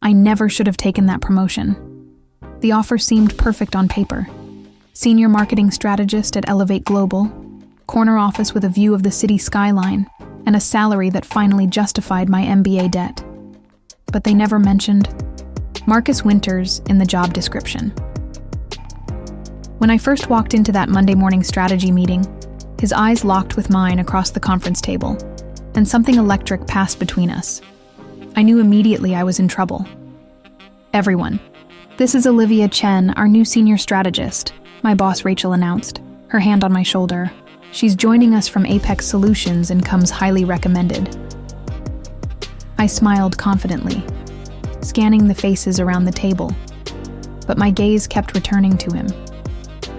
I never should have taken that promotion. The offer seemed perfect on paper. Senior marketing strategist at Elevate Global, corner office with a view of the city skyline, and a salary that finally justified my MBA debt. But they never mentioned Marcus Winters in the job description. When I first walked into that Monday morning strategy meeting, his eyes locked with mine across the conference table, and something electric passed between us. I knew immediately I was in trouble. "Everyone, this is Olivia Chen, our new senior strategist," my boss Rachel announced, her hand on my shoulder. "She's joining us from Apex Solutions and comes highly recommended." I smiled confidently, scanning the faces around the table, but my gaze kept returning to him.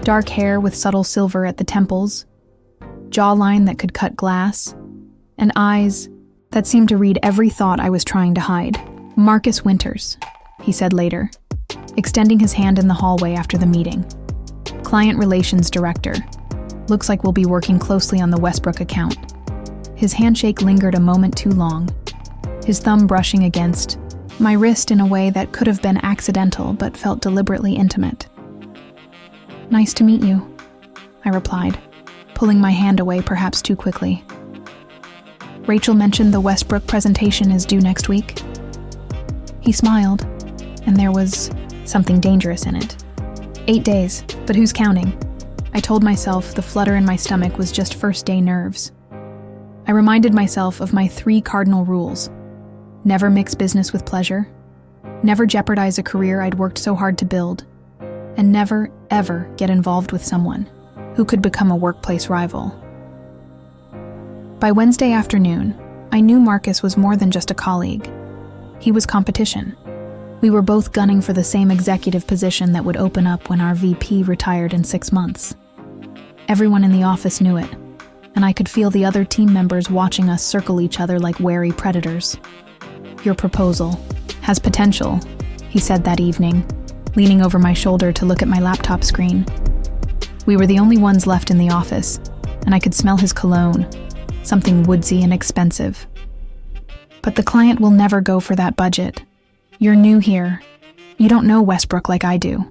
Dark hair with subtle silver at the temples, jawline that could cut glass, and eyes that seemed to read every thought I was trying to hide. "Marcus Winters," he said later, extending his hand in the hallway after the meeting. "Client Relations Director. Looks like we'll be working closely on the Westbrook account." His handshake lingered a moment too long, his thumb brushing against my wrist in a way that could have been accidental but felt deliberately intimate. "Nice to meet you," I replied, pulling my hand away perhaps too quickly. "Rachel mentioned the Westbrook presentation is due next week." He smiled, and there was something dangerous in it. 8 days, but who's counting? I told myself the flutter in my stomach was just first-day nerves. I reminded myself of my 3 cardinal rules. Never mix business with pleasure, never jeopardize a career I'd worked so hard to build, and never, ever get involved with someone who could become a workplace rival. By Wednesday afternoon, I knew Marcus was more than just a colleague. He was competition. We were both gunning for the same executive position that would open up when our VP retired in 6 months. Everyone in the office knew it, and I could feel the other team members watching us circle each other like wary predators. "Your proposal has potential," he said that evening, leaning over my shoulder to look at my laptop screen. We were the only ones left in the office, and I could smell his cologne, something woodsy and expensive. "But the client will never go for that budget. You're new here. You don't know Westbrook like I do."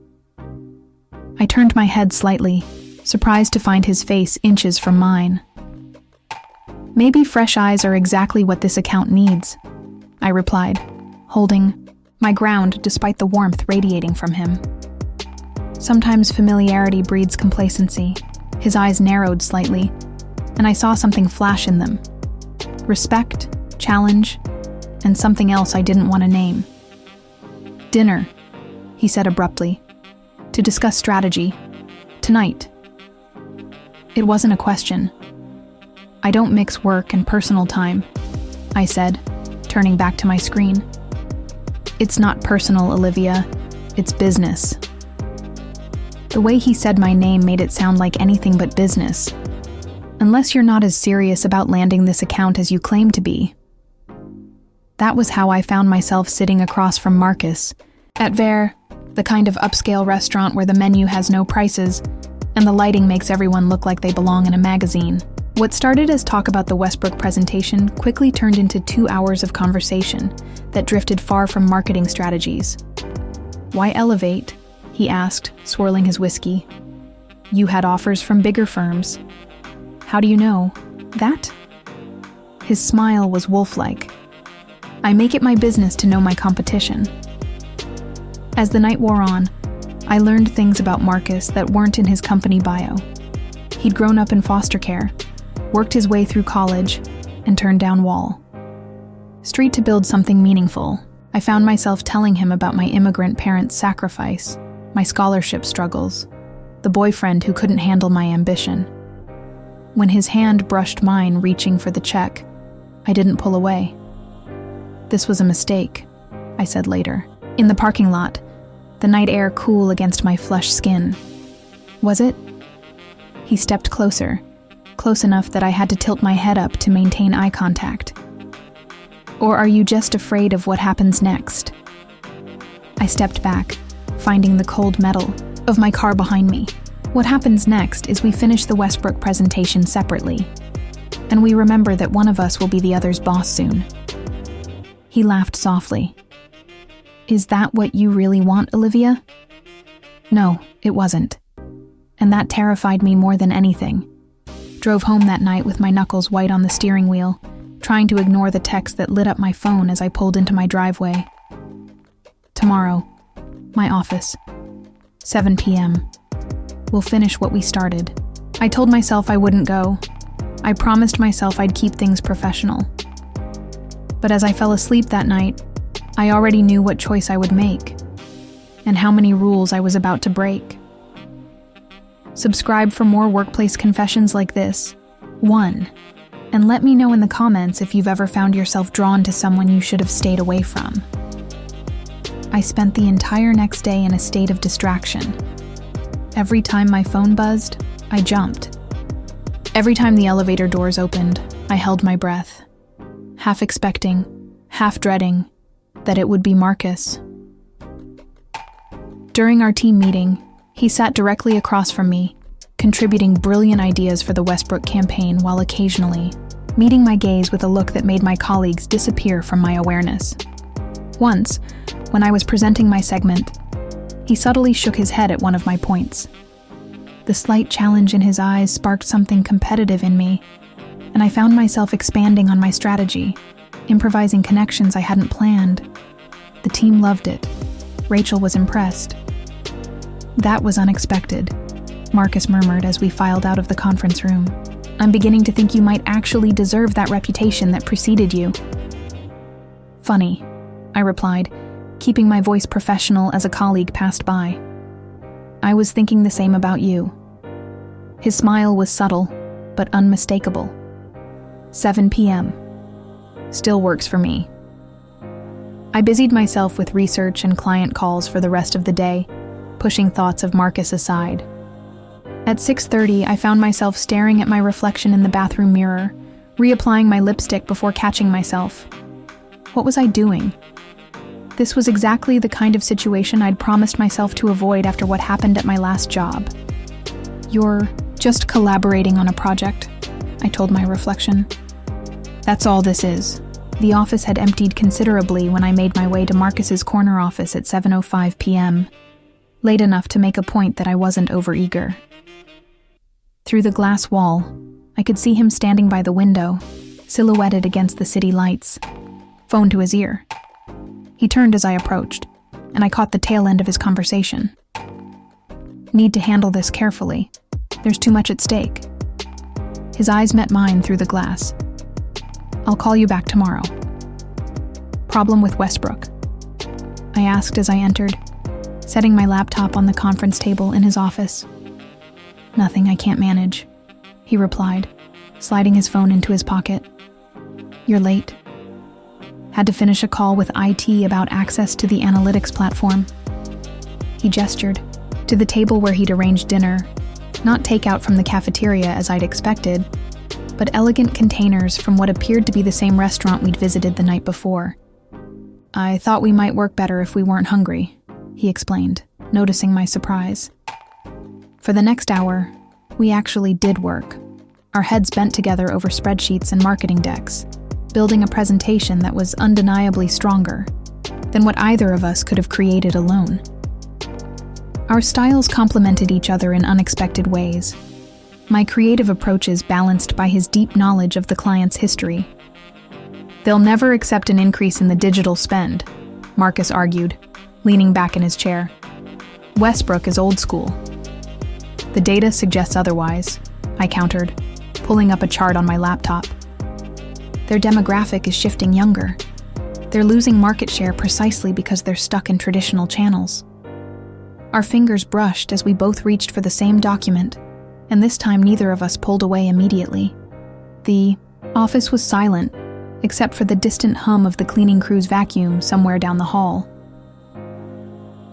I turned my head slightly, surprised to find his face inches from mine. "Maybe fresh eyes are exactly what this account needs," I replied, holding my ground despite the warmth radiating from him. Sometimes familiarity breeds complacency. His eyes narrowed slightly, and I saw something flash in them. Respect, challenge, and something else I didn't want to name. "Dinner," he said abruptly, "to discuss strategy. Tonight." It wasn't a question. "I don't mix work and personal time," I said, turning back to my screen. "It's not personal, Olivia. It's business." The way he said my name made it sound like anything but business. "Unless you're not as serious about landing this account as you claim to be." That was how I found myself sitting across from Marcus, at Ver, the kind of upscale restaurant where the menu has no prices, and the lighting makes everyone look like they belong in a magazine. What started as talk about the Westbrook presentation quickly turned into 2 hours of conversation that drifted far from marketing strategies. "Why Elevate?" he asked, swirling his whiskey. "You had offers from bigger firms. How do you know that?" His smile was wolf-like. "I make it my business to know my competition." As the night wore on, I learned things about Marcus that weren't in his company bio. He'd grown up in foster care, worked his way through college, and turned down Wall Street to build something meaningful. I found myself telling him about my immigrant parents' sacrifice, my scholarship struggles, the boyfriend who couldn't handle my ambition. When his hand brushed mine reaching for the check, I didn't pull away. "This was a mistake," I said later. In the parking lot, the night air cool against my flushed skin. "Was it?" He stepped closer, close enough that I had to tilt my head up to maintain eye contact. "Or are you just afraid of what happens next?" I stepped back, finding the cold metal of my car behind me. What happens next is we finish the Westbrook presentation separately, and we remember that one of us will be the other's boss soon. He laughed softly. Is that what you really want, Olivia? No, it wasn't. And that terrified me more than anything. Drove home that night with my knuckles white on the steering wheel, trying to ignore the text that lit up my phone as I pulled into my driveway. Tomorrow, my office, 7 p.m. We'll finish what we started. I told myself I wouldn't go. I promised myself I'd keep things professional. But as I fell asleep that night, I already knew what choice I would make, and how many rules I was about to break. Subscribe for more workplace confessions like this. 1. And let me know in the comments if you've ever found yourself drawn to someone you should have stayed away from. I spent the entire next day in a state of distraction. Every time my phone buzzed, I jumped. Every time the elevator doors opened, I held my breath, half expecting, half dreading, that it would be Marcus. During our team meeting, he sat directly across from me, contributing brilliant ideas for the Westbrook campaign while occasionally meeting my gaze with a look that made my colleagues disappear from my awareness. Once, when I was presenting my segment, he subtly shook his head at one of my points. The slight challenge in his eyes sparked something competitive in me, and I found myself expanding on my strategy, improvising connections I hadn't planned. The team loved it. Rachel was impressed. That was unexpected, Marcus murmured as we filed out of the conference room. I'm beginning to think you might actually deserve that reputation that preceded you. Funny, I replied, keeping my voice professional as a colleague passed by. I was thinking the same about you. His smile was subtle, but unmistakable. 7 p.m. Still works for me. I busied myself with research and client calls for the rest of the day, pushing thoughts of Marcus aside. At 6:30, I found myself staring at my reflection in the bathroom mirror, reapplying my lipstick before catching myself. What was I doing? This was exactly the kind of situation I'd promised myself to avoid after what happened at my last job. You're just collaborating on a project, I told my reflection. That's all this is. The office had emptied considerably when I made my way to Marcus's corner office at 7:05 p.m., late enough to make a point that I wasn't overeager. Through the glass wall, I could see him standing by the window, silhouetted against the city lights, phone to his ear. He turned as I approached, and I caught the tail end of his conversation. Need to handle this carefully. There's too much at stake. His eyes met mine through the glass. I'll call you back tomorrow. Problem with Westbrook? I asked as I entered, setting my laptop on the conference table in his office. Nothing I can't manage, he replied, sliding his phone into his pocket. You're late. Had to finish a call with IT about access to the analytics platform. He gestured to the table where he'd arranged dinner, not takeout from the cafeteria as I'd expected, but elegant containers from what appeared to be the same restaurant we'd visited the night before. I thought we might work better if we weren't hungry, he explained, noticing my surprise. For the next hour, we actually did work, our heads bent together over spreadsheets and marketing decks, building a presentation that was undeniably stronger than what either of us could have created alone. Our styles complemented each other in unexpected ways, my creative approaches balanced by his deep knowledge of the client's history. They'll never accept an increase in the digital spend, Marcus argued, leaning back in his chair. Westbrook is old school. The data suggests otherwise, I countered, pulling up a chart on my laptop. Their demographic is shifting younger. They're losing market share precisely because they're stuck in traditional channels. Our fingers brushed as we both reached for the same document, and this time neither of us pulled away immediately. The office was silent, except for the distant hum of the cleaning crew's vacuum somewhere down the hall.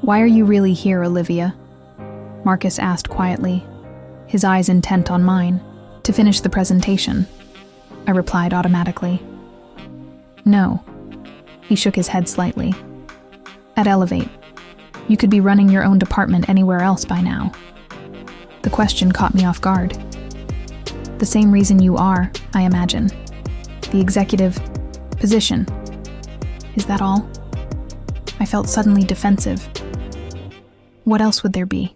Why are you really here, Olivia? Marcus asked quietly, his eyes intent on mine. To finish the presentation, I replied automatically. No. He shook his head slightly. At Elevate. You could be running your own department anywhere else by now. The question caught me off guard. The same reason you are, I imagine. The executive position. Is that all? I felt suddenly defensive. What else would there be?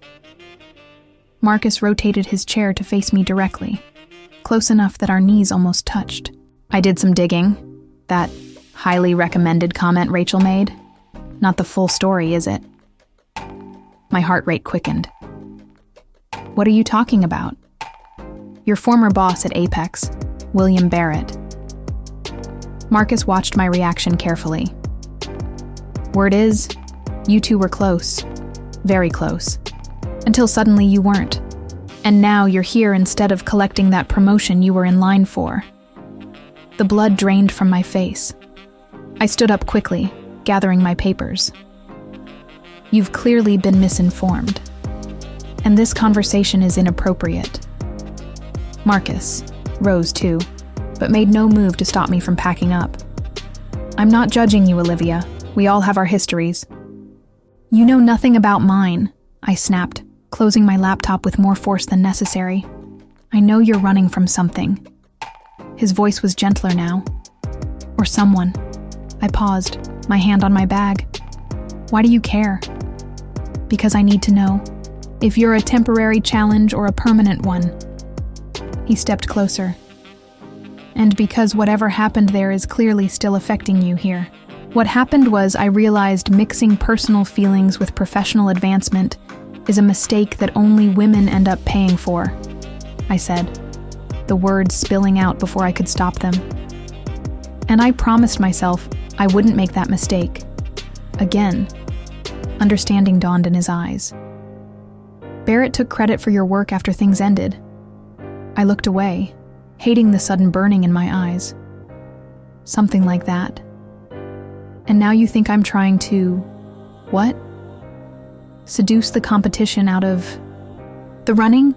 Marcus rotated his chair to face me directly, close enough that our knees almost touched. I did some digging. That highly recommended comment Rachel made. Not the full story, is it? My heart rate quickened. What are you talking about? Your former boss at Apex, William Barrett. Marcus watched my reaction carefully. Word is, you two were close. Very close. Until suddenly you weren't. And now you're here instead of collecting that promotion you were in line for. The blood drained from my face. I stood up quickly, gathering my papers. You've clearly been misinformed. And this conversation is inappropriate. Marcus rose too, but made no move to stop me from packing up. I'm not judging you, Olivia. We all have our histories. You know nothing about mine, I snapped, closing my laptop with more force than necessary. I know you're running from something. His voice was gentler now. Or someone. I paused, my hand on my bag. Why do you care? Because I need to know. If you're a temporary challenge or a permanent one. He stepped closer. And because whatever happened there is clearly still affecting you here. What happened was I realized mixing personal feelings with professional advancement is a mistake that only women end up paying for, I said, the words spilling out before I could stop them. And I promised myself I wouldn't make that mistake. Again. Understanding dawned in his eyes. Barrett took credit for your work after things ended. I looked away, hating the sudden burning in my eyes. Something like that. And now you think I'm trying to... what? Seduce the competition out of... the running?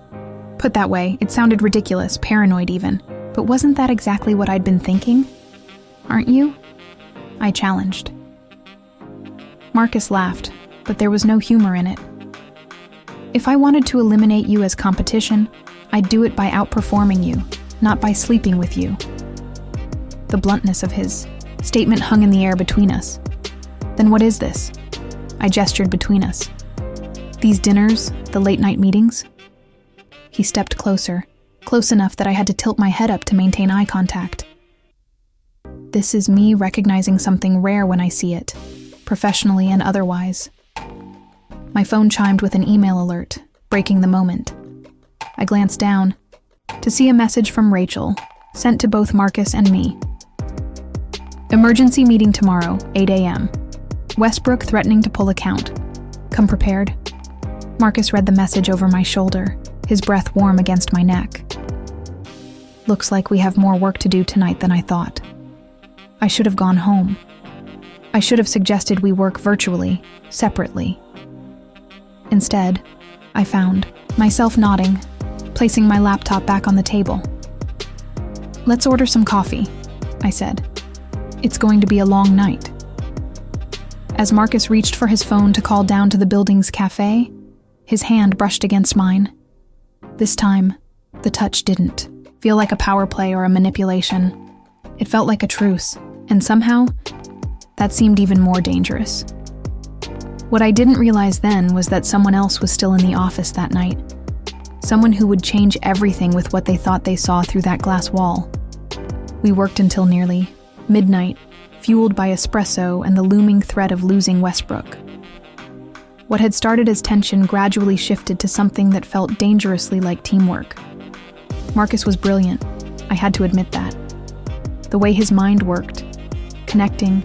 Put that way, it sounded ridiculous, paranoid even. But wasn't that exactly what I'd been thinking? Aren't you? I challenged. Marcus laughed, but there was no humor in it. If I wanted to eliminate you as competition, I'd do it by outperforming you, not by sleeping with you. The bluntness of his statement hung in the air between us. Then what is this? I gestured between us. These dinners, the late-night meetings? He stepped closer, close enough that I had to tilt my head up to maintain eye contact. This is me recognizing something rare when I see it, professionally and otherwise. My phone chimed with an email alert, breaking the moment. I glanced down to see a message from Rachel, sent to both Marcus and me. Emergency meeting tomorrow, 8 a.m. Westbrook threatening to pull account. Come prepared. Marcus read the message over my shoulder, his breath warm against my neck. Looks like we have more work to do tonight than I thought. I should have gone home. I should have suggested we work virtually, separately. Instead, I found myself nodding, placing my laptop back on the table. Let's order some coffee, I said. It's going to be a long night. As Marcus reached for his phone to call down to the building's cafe, his hand brushed against mine. This time, the touch didn't feel like a power play or a manipulation. It felt like a truce, and somehow, that seemed even more dangerous. What I didn't realize then was that someone else was still in the office that night. Someone who would change everything with what they thought they saw through that glass wall. We worked until nearly midnight, fueled by espresso and the looming threat of losing Westbrook. What had started as tension gradually shifted to something that felt dangerously like teamwork. Marcus was brilliant, I had to admit that. The way his mind worked, connecting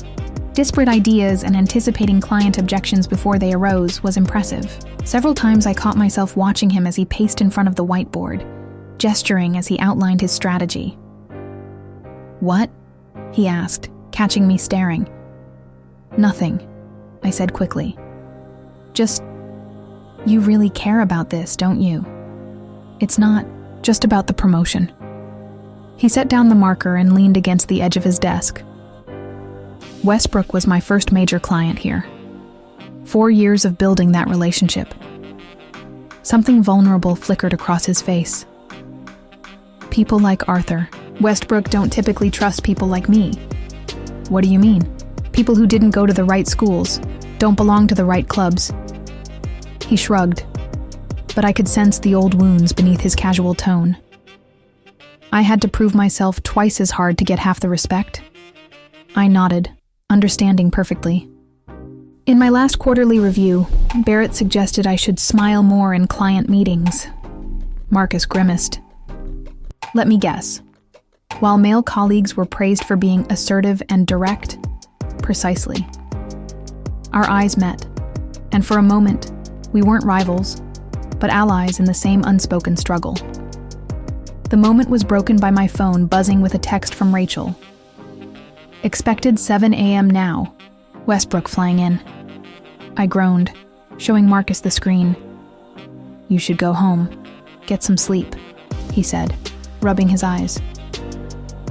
disparate ideas and anticipating client objections before they arose was impressive. Several times I caught myself watching him as he paced in front of the whiteboard, gesturing as he outlined his strategy. What? He asked, catching me staring. Nothing, I said quickly. Just, you really care about this, don't you? It's not just about the promotion. He set down the marker and leaned against the edge of his desk. Westbrook was my first major client here. 4 years of building that relationship. Something vulnerable flickered across his face. People like Arthur. Westbrook don't typically trust people like me. What do you mean? People who didn't go to the right schools, Don't belong to the right clubs." He shrugged, but I could sense the old wounds beneath his casual tone. I had to prove myself twice as hard to get half the respect. I nodded, understanding perfectly. In my last quarterly review, Barrett suggested I should smile more in client meetings. Marcus grimaced. Let me guess. While male colleagues were praised for being assertive and direct, precisely. Our eyes met, and for a moment, we weren't rivals, but allies in the same unspoken struggle. The moment was broken by my phone buzzing with a text from Rachel. Expected 7 a.m. now. Westbrook flying in. I groaned, showing Marcus the screen. "You should go home. Get some sleep," he said, rubbing his eyes.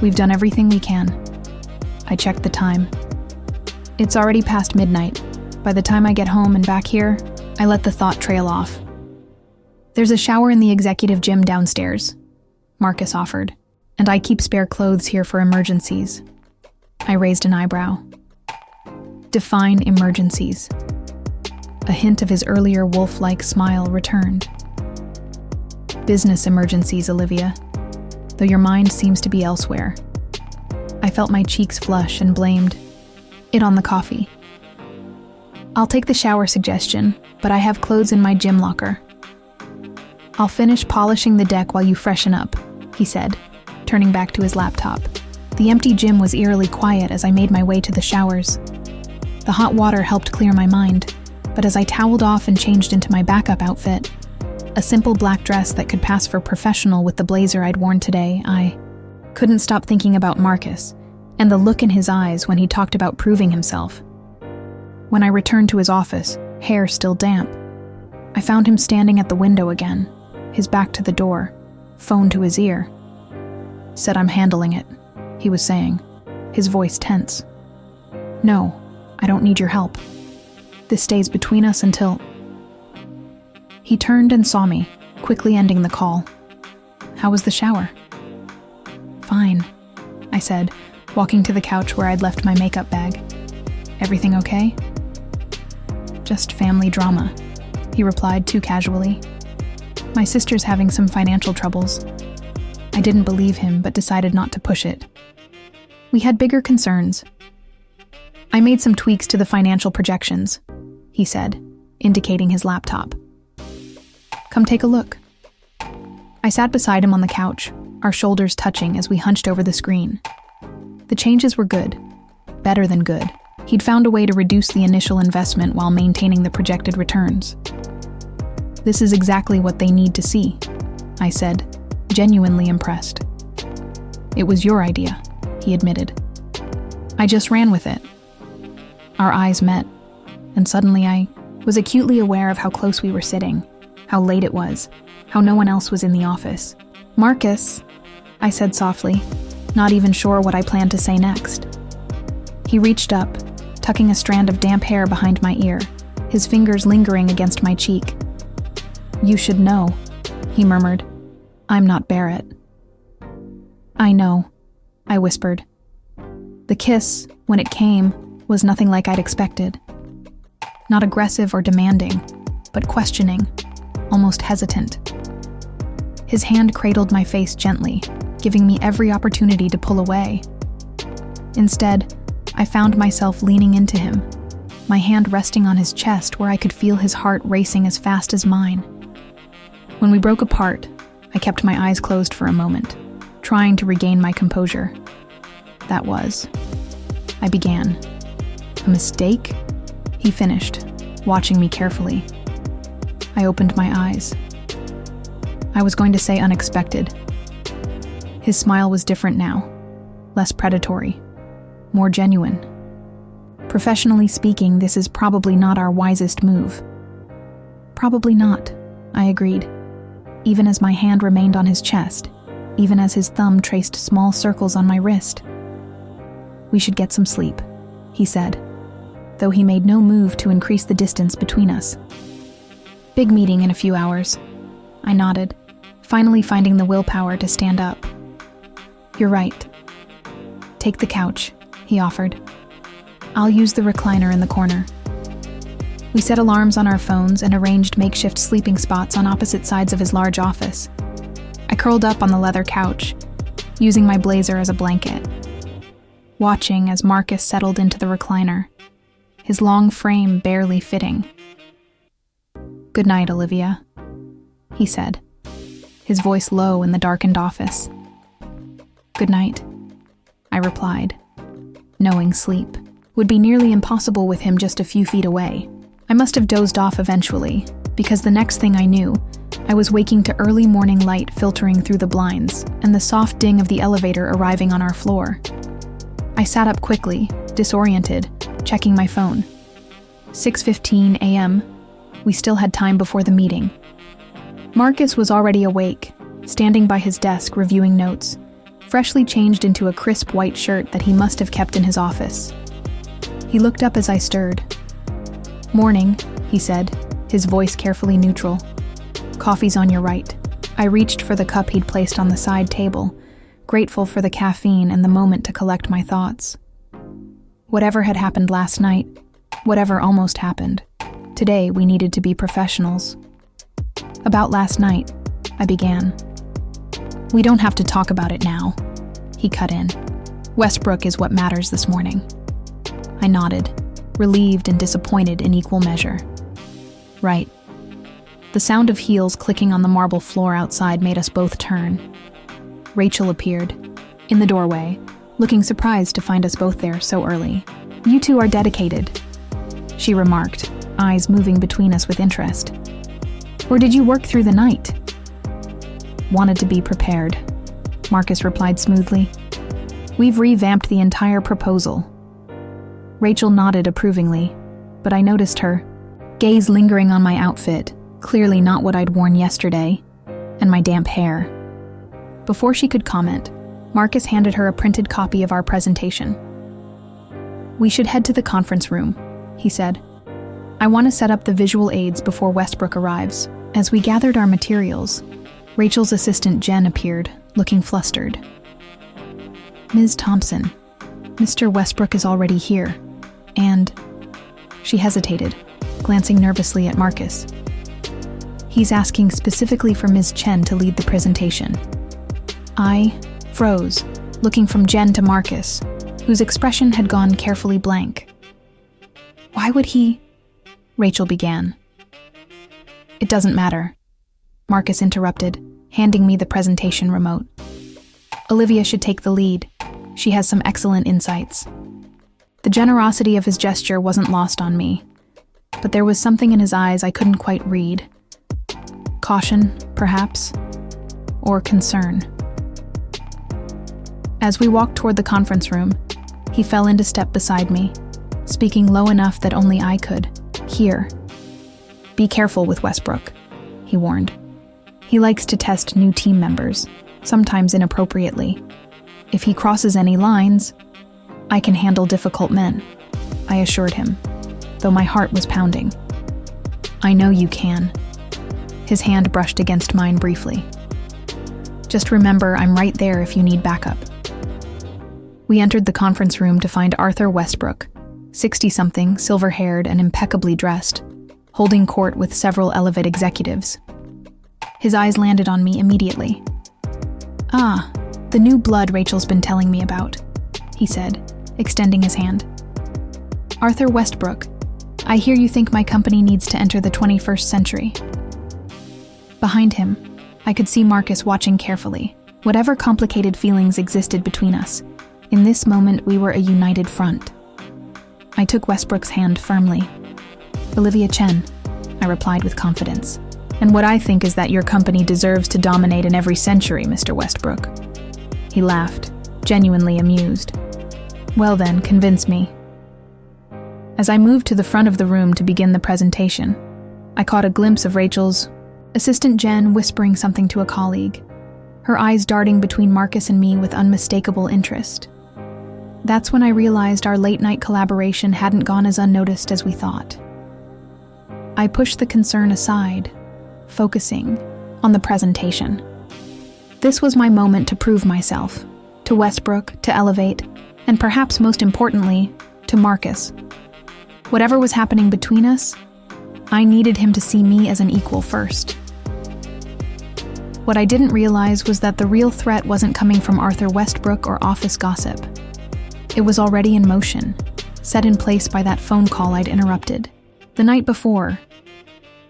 "We've done everything we can." I checked the time. It's already past midnight. By the time I get home and back here, I let the thought trail off. "There's a shower in the executive gym downstairs," Marcus offered, "and I keep spare clothes here for emergencies." I raised an eyebrow. Define emergencies. A hint of his earlier wolf-like smile returned. "Business emergencies, Olivia, though your mind seems to be elsewhere." I felt my cheeks flush and blamed it on the coffee. "I'll take the shower suggestion, but I have clothes in my gym locker." "I'll finish polishing the deck while you freshen up," he said, turning back to his laptop. The empty gym was eerily quiet as I made my way to the showers. The hot water helped clear my mind, but as I toweled off and changed into my backup outfit, a simple black dress that could pass for professional with the blazer I'd worn today, I couldn't stop thinking about Marcus and the look in his eyes when he talked about proving himself. When I returned to his office, hair still damp, I found him standing at the window again, his back to the door, phone to his ear. "Said I'm handling it," he was saying, his voice tense. "No, I don't need your help. This stays between us until..." He turned and saw me, quickly ending the call. "How was the shower?" "Fine," I said, walking to the couch where I'd left my makeup bag. "Everything okay?" "Just family drama," he replied too casually. "My sister's having some financial troubles." I didn't believe him, but decided not to push it. We had bigger concerns. "I made some tweaks to the financial projections," he said, indicating his laptop. "Come take a look." I sat beside him on the couch, our shoulders touching as we hunched over the screen. The changes were good. Better than good. He'd found a way to reduce the initial investment while maintaining the projected returns. "This is exactly what they need to see," I said, genuinely impressed. "It was your idea," he admitted. "I just ran with it." Our eyes met, and suddenly I was acutely aware of how close we were sitting, how late it was, how no one else was in the office. "Marcus," I said softly, not even sure what I planned to say next. He reached up, tucking a strand of damp hair behind my ear, his fingers lingering against my cheek. "You should know," he murmured. "I'm not Barrett." "I know," I whispered. The kiss, when it came, was nothing like I'd expected. Not aggressive or demanding, but questioning, almost hesitant. His hand cradled my face gently, giving me every opportunity to pull away. Instead, I found myself leaning into him, my hand resting on his chest where I could feel his heart racing as fast as mine. When we broke apart, I kept my eyes closed for a moment, trying to regain my composure. I began. "A mistake?" he finished, watching me carefully. I opened my eyes. I was going to say unexpected. His smile was different now, less predatory, more genuine. "Professionally speaking, this is probably not our wisest move." "Probably not," I agreed, even as my hand remained on his chest, even as his thumb traced small circles on my wrist. "We should get some sleep," he said, though he made no move to increase the distance between us. "Big meeting in a few hours." I nodded, finally finding the willpower to stand up. "You're right. Take the couch," he offered. "I'll use the recliner in the corner." We set alarms on our phones and arranged makeshift sleeping spots on opposite sides of his large office. I curled up on the leather couch, using my blazer as a blanket, watching as Marcus settled into the recliner, his long frame barely fitting. "Good night, Olivia," he said, his voice low in the darkened office. "Good night," I replied, knowing sleep would be nearly impossible with him just a few feet away. I must have dozed off eventually, because the next thing I knew, I was waking to early morning light filtering through the blinds and the soft ding of the elevator arriving on our floor. I sat up quickly, disoriented, checking my phone. 6:15 a.m. We still had time before the meeting. Marcus was already awake, standing by his desk reviewing notes, freshly changed into a crisp white shirt that he must have kept in his office. He looked up as I stirred. "Morning," he said, his voice carefully neutral. "Coffee's on your right." I reached for the cup he'd placed on the side table, grateful for the caffeine and the moment to collect my thoughts. Whatever had happened last night, whatever almost happened, today we needed to be professionals. "About last night," I began. "We don't have to talk about it now," he cut in. "Westbrook is what matters this morning." I nodded, relieved and disappointed in equal measure. "Right." The sound of heels clicking on the marble floor outside made us both turn. Rachel appeared, in the doorway, looking surprised to find us both there so early. "You two are dedicated," she remarked, eyes moving between us with interest. "Or did you work through the night?" "Wanted to be prepared," Marcus replied smoothly. "We've revamped the entire proposal." Rachel nodded approvingly, but I noticed her gaze lingering on my outfit, clearly not what I'd worn yesterday, and my damp hair. Before she could comment, Marcus handed her a printed copy of our presentation. "We should head to the conference room," he said. "I want to set up the visual aids before Westbrook arrives." As we gathered our materials, Rachel's assistant Jen appeared, looking flustered. "Ms. Thompson, Mr. Westbrook is already here, and..." She hesitated, glancing nervously at Marcus. "He's asking specifically for Ms. Chen to lead the presentation." I froze, looking from Jen to Marcus, whose expression had gone carefully blank. "Why would he..." Rachel began. "It doesn't matter," Marcus interrupted, handing me the presentation remote. "Olivia should take the lead. She has some excellent insights." The generosity of his gesture wasn't lost on me, but there was something in his eyes I couldn't quite read. Caution, perhaps, or concern. As we walked toward the conference room, he fell into step beside me, speaking low enough that only I could hear. "Be careful with Westbrook," he warned. "He likes to test new team members, sometimes inappropriately. If he crosses any lines, I can handle difficult men," I assured him, though my heart was pounding. "I know you can." His hand brushed against mine briefly. "Just remember, I'm right there if you need backup." We entered the conference room to find Arthur Westbrook, 60-something, silver-haired and impeccably dressed, holding court with several Elevate executives. His eyes landed on me immediately. "Ah, the new blood Rachel's been telling me about," he said, extending his hand. "Arthur Westbrook, I hear you think my company needs to enter the 21st century." Behind him, I could see Marcus watching carefully. Whatever complicated feelings existed between us, in this moment we were a united front. I took Westbrook's hand firmly. "Olivia Chen," I replied with confidence. "And what I think is that your company deserves to dominate in every century, Mr. Westbrook." He laughed, genuinely amused. "Well then, convince me." As I moved to the front of the room to begin the presentation, I caught a glimpse of Rachel's assistant Jen whispering something to a colleague, her eyes darting between Marcus and me with unmistakable interest. That's when I realized our late-night collaboration hadn't gone as unnoticed as we thought. I pushed the concern aside, focusing on the presentation. This was my moment to prove myself, to Westbrook, to Elevate, and perhaps most importantly, to Marcus. Whatever was happening between us, I needed him to see me as an equal first. What I didn't realize was that the real threat wasn't coming from Arthur Westbrook or office gossip. It was already in motion, set in place by that phone call I'd interrupted. The night before,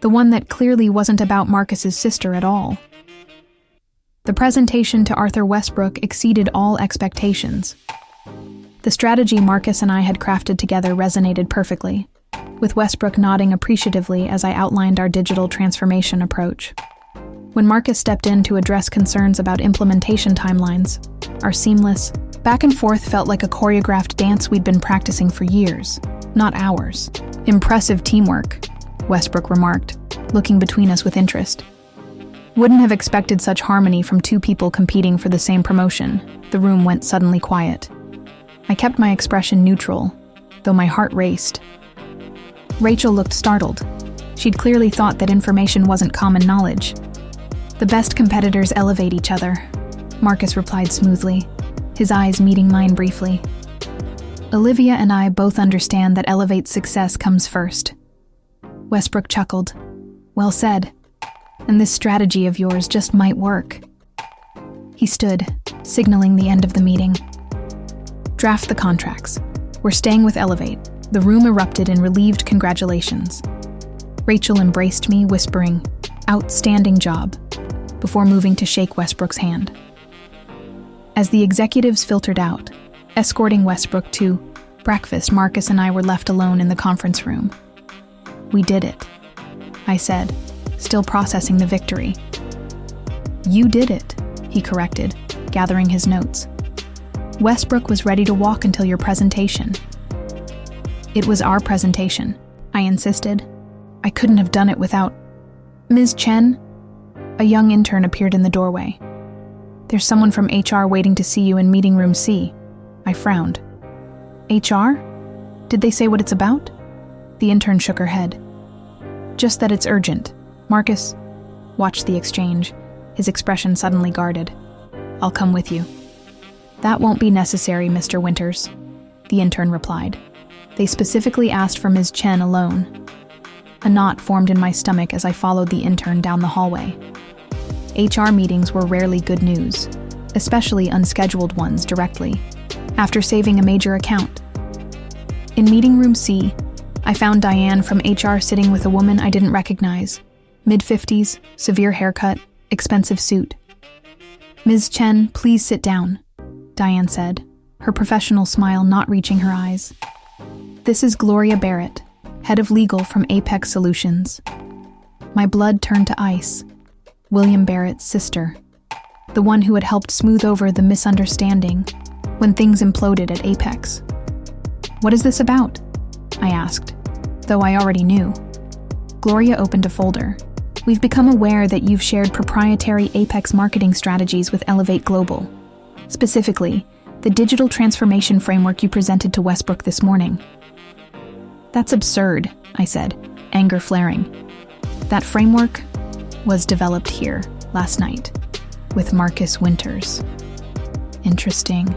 the one that clearly wasn't about Marcus's sister at all. The presentation to Arthur Westbrook exceeded all expectations. The strategy Marcus and I had crafted together resonated perfectly, with Westbrook nodding appreciatively as I outlined our digital transformation approach. When Marcus stepped in to address concerns about implementation timelines, our seamless back and forth felt like a choreographed dance we'd been practicing for years, not hours. "Impressive teamwork," Westbrook remarked, looking between us with interest. Wouldn't have expected such harmony from two people competing for the same promotion. The room went suddenly quiet. I kept my expression neutral, though my heart raced. Rachel looked startled. She'd clearly thought that information wasn't common knowledge. "The best competitors elevate each other," Marcus replied smoothly, his eyes meeting mine briefly. "Olivia and I both understand that Elevate's success comes first." Westbrook chuckled. "Well said. And this strategy of yours just might work." He stood, signaling the end of the meeting. "Draft the contracts. We're staying with Elevate." The room erupted in relieved congratulations. Rachel embraced me, whispering, "Outstanding job," before moving to shake Westbrook's hand. As the executives filtered out, escorting Westbrook to breakfast, Marcus and I were left alone in the conference room. "We did it," I said, still processing the victory. "You did it," he corrected, gathering his notes. "Westbrook was ready to walk until your presentation." "It was our presentation," I insisted. "I couldn't have done it without—" "Ms. Chen?" A young intern appeared in the doorway. "There's someone from HR waiting to see you in meeting room C." I frowned. "HR? Did they say what it's about?" The intern shook her head. "Just that it's urgent." Marcus watched the exchange, his expression suddenly guarded. "I'll come with you." "That won't be necessary, Mr. Winters," the intern replied. "They specifically asked for Ms. Chen alone." A knot formed in my stomach as I followed the intern down the hallway. HR meetings were rarely good news, especially unscheduled ones directly, after saving a major account. In meeting room C, I found Diane from HR sitting with a woman I didn't recognize. Mid-50s, severe haircut, expensive suit. "Ms. Chen, please sit down," Diane said, her professional smile not reaching her eyes. "This is Gloria Barrett, head of legal from Apex Solutions." My blood turned to ice. William Barrett's sister, the one who had helped smooth over the misunderstanding when things imploded at Apex. "What is this about?" I asked, though I already knew. Gloria opened a folder. "We've become aware that you've shared proprietary Apex marketing strategies with Elevate Global. Specifically, the digital transformation framework you presented to Westbrook this morning." "That's absurd," I said, anger flaring. "That framework was developed here last night with Marcus Winters." "Interesting,"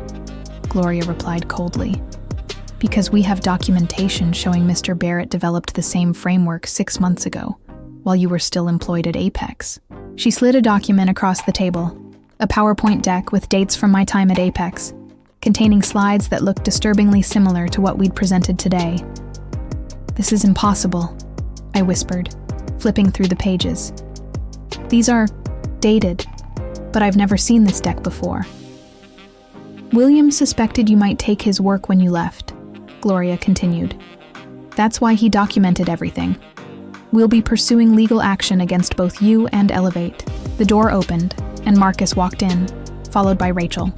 Gloria replied coldly. "Because we have documentation showing Mr. Barrett developed the same framework 6 months ago, while you were still employed at Apex." She slid a document across the table, a PowerPoint deck with dates from my time at Apex, containing slides that looked disturbingly similar to what we'd presented today. "This is impossible," I whispered, flipping through the pages. "These are dated, but I've never seen this deck before." "William suspected you might take his work when you left," Gloria continued. "That's why he documented everything. We'll be pursuing legal action against both you and Elevate." The door opened, and Marcus walked in, followed by Rachel.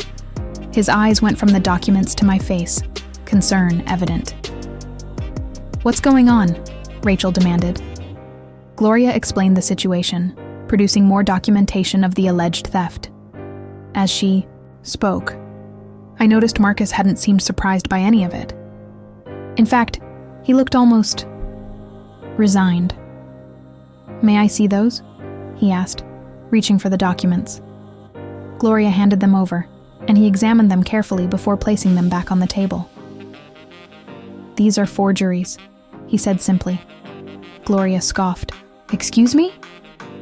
His eyes went from the documents to my face, concern evident. "What's going on?" Rachel demanded. Gloria explained the situation, producing more documentation of the alleged theft. As she spoke, I noticed Marcus hadn't seemed surprised by any of it. In fact, he looked almost resigned. "May I see those?" he asked, reaching for the documents. Gloria handed them over, and he examined them carefully before placing them back on the table. "These are forgeries," he said simply. Gloria scoffed. Excuse me?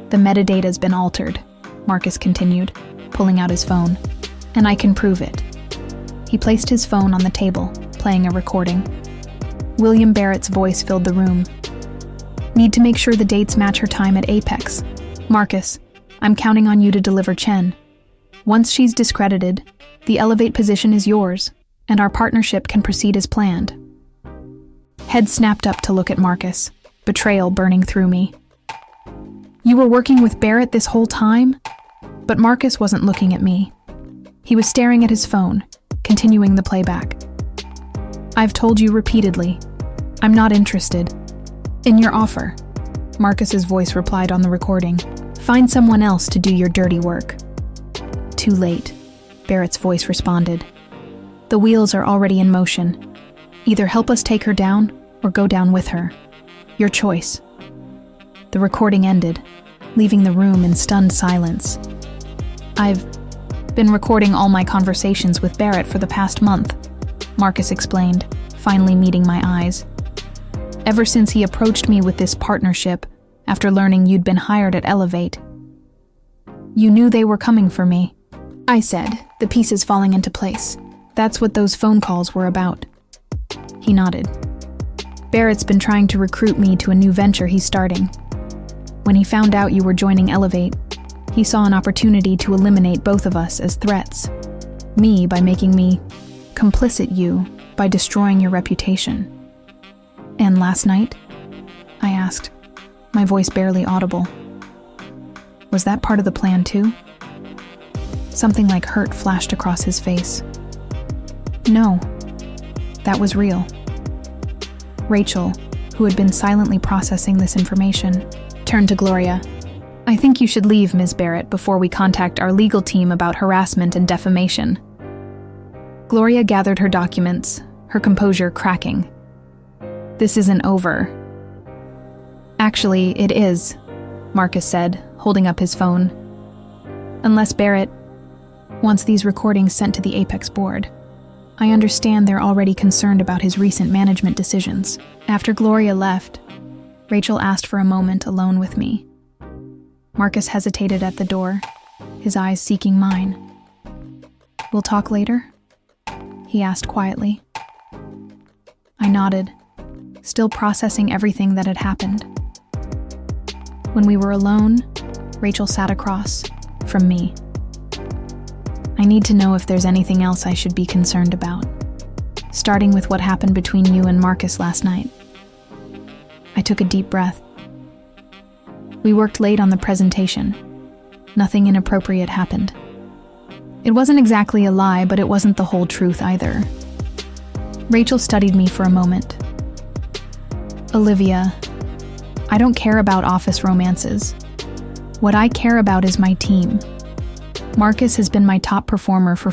The metadata's been altered, Marcus continued, pulling out his phone. And I can prove it. He placed his phone on the table, playing a recording. William Barrett's voice filled the room. Need to make sure the dates match her time at Apex. Marcus, I'm counting on you to deliver Chen. Once she's discredited, the Elevate position is yours, and our partnership can proceed as planned. Head snapped up to look at Marcus, betrayal burning through me. You were working with Barrett this whole time? But Marcus wasn't looking at me. He was staring at his phone, continuing the playback. I've told you repeatedly, I'm not interested. In your offer, Marcus's voice replied on the recording. Find someone else to do your dirty work. Too late, Barrett's voice responded. The wheels are already in motion. Either help us take her down or go down with her. Your choice. The recording ended, leaving the room in stunned silence. I've been recording all my conversations with Barrett for the past month, Marcus explained, finally meeting my eyes. Ever since he approached me with this partnership, after learning you'd been hired at Elevate. You knew they were coming for me, I said, the pieces falling into place. That's what those phone calls were about. He nodded. Barrett's been trying to recruit me to a new venture he's starting. When he found out you were joining Elevate, he saw an opportunity to eliminate both of us as threats. Me by making me complicit, you by destroying your reputation. And last night? I asked, my voice barely audible. Was that part of the plan too? Something like hurt flashed across his face. No, that was real. Rachel, who had been silently processing this information, turned to Gloria. I think you should leave, Ms. Barrett, before we contact our legal team about harassment and defamation. Gloria gathered her documents, her composure cracking. This isn't over. Actually, it is, Marcus said, holding up his phone. Unless Barrett wants these recordings sent to the Apex board. I understand they're already concerned about his recent management decisions. After Gloria left, Rachel asked for a moment alone with me. Marcus hesitated at the door, his eyes seeking mine. We'll talk later? He asked quietly. I nodded, still processing everything that had happened. When we were alone, Rachel sat across from me. I need to know if there's anything else I should be concerned about, starting with what happened between you and Marcus last night. I took a deep breath. We worked late on the presentation. Nothing inappropriate happened. It wasn't exactly a lie, but it wasn't the whole truth either. Rachel studied me for a moment. Olivia, I don't care about office romances. What I care about is my team. Marcus has been my top performer for